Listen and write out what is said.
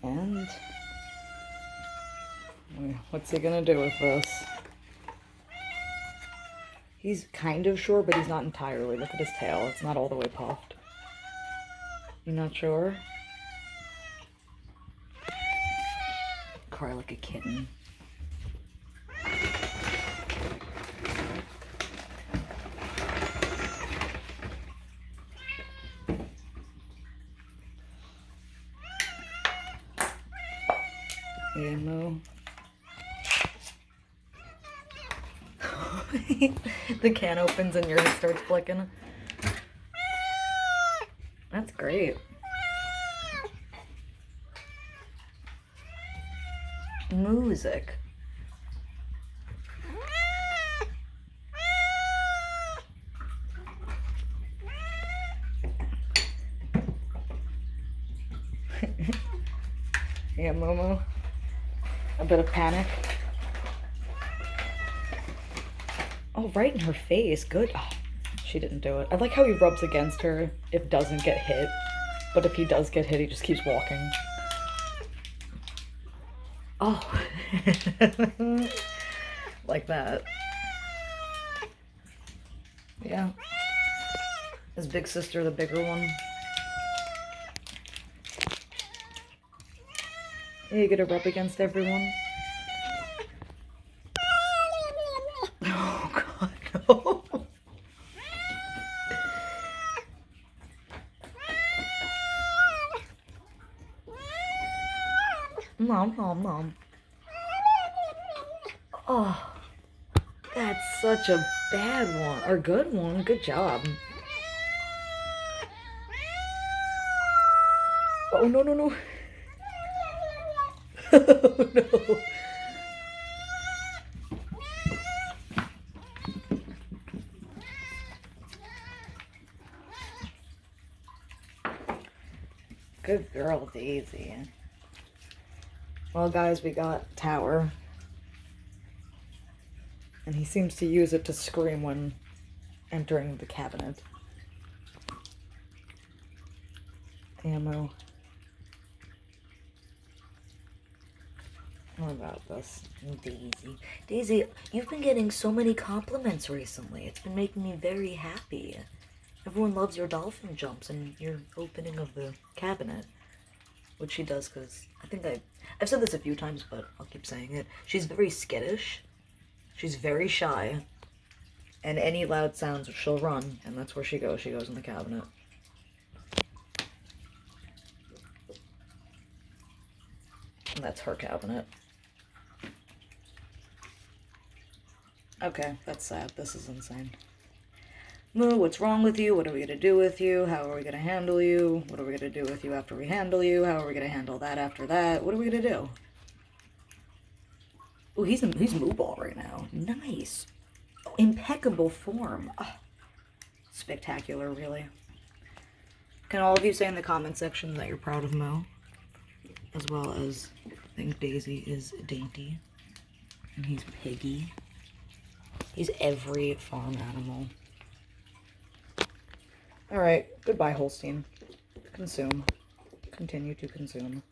And what's he gonna do with this? He's kind of sure, but he's not entirely. Look at his tail. It's not all the way puffed. You're not sure? Cry like a kitten. Yeah, Moo. The can opens and your head starts flicking. That's great. Music. Yeah, Momo. A bit of panic. Oh, right in her face. Good. Oh, she didn't do it. I like how he rubs against her if doesn't get hit. But if he does get hit, he just keeps walking. Oh. Like that. Yeah. His big sister, the bigger one. Yeah, you gotta rub against everyone. Oh god, no. Mom. Oh, that's such a bad one. Or good one. Good job. Oh, no. Oh, no. Good girl, Daisy. Well, guys, we got Tower. And he seems to use it to scream when entering the cabinet. Ammo. What about this? Daisy. Daisy, you've been getting so many compliments recently. It's been making me very happy. Everyone loves your dolphin jumps and your opening of the cabinet. Which she does because I think I've said this a few times, but I'll keep saying it. She's very skittish. She's very shy. And any loud sounds, she'll run. And that's where she goes. She goes in the cabinet. And that's her cabinet. Okay, that's sad. This is insane. Moo, what's wrong with you? What are we gonna do with you? How are we gonna handle you? What are we gonna do with you after we handle you? How are we gonna handle that after that? What are we gonna do? Oh, he's Moo Ball right now. Nice. Oh, impeccable form. Oh, spectacular, really. Can all of you say in the comment section that you're proud of Moo? As well as think Daisy is dainty. And he's piggy. He's every farm animal. Alright, goodbye, Holstein. Consume. Continue to consume.